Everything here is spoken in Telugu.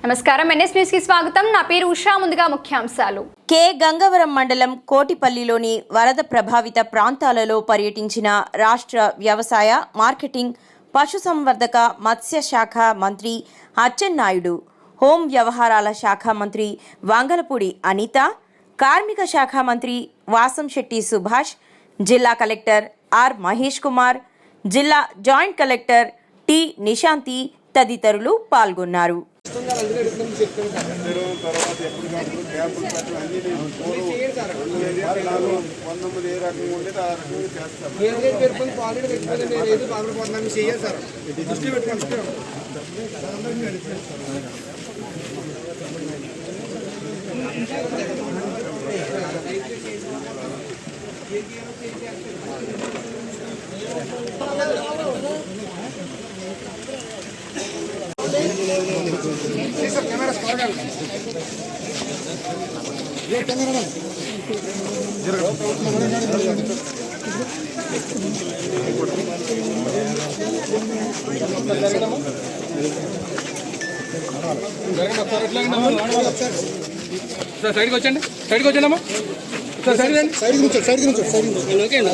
నమస్కారం ఎన్ఎస్ న్యూస్ కి స్వాగతం. నా పేరు ఉషా. ముందుగా ముఖ్యాంశాలు. కె గంగవరం మండలం కోటిపల్లిలోని వరద ప్రభావిత ప్రాంతాలలో పర్యటించిన రాష్ట్ర వ్యవసాయ మార్కెటింగ్ పశుసంవర్ధక మత్స్య శాఖ మంత్రి అచ్చెన్నాయుడు, హోం వ్యవహారాల శాఖ మంత్రి వంగలపూడి అనిత, కార్మిక శాఖ మంత్రి వాసంశెట్టి సుభాష్, జిల్లా కలెక్టర్ ఆర్ మహేష్ కుమార్, జిల్లా జాయింట్ కలెక్టర్ టి నిశాంతి తదితరులు పాల్గొన్నారు. సైడ్కి వచ్చండి అమ్మా. సైడ్కి వచ్చండి.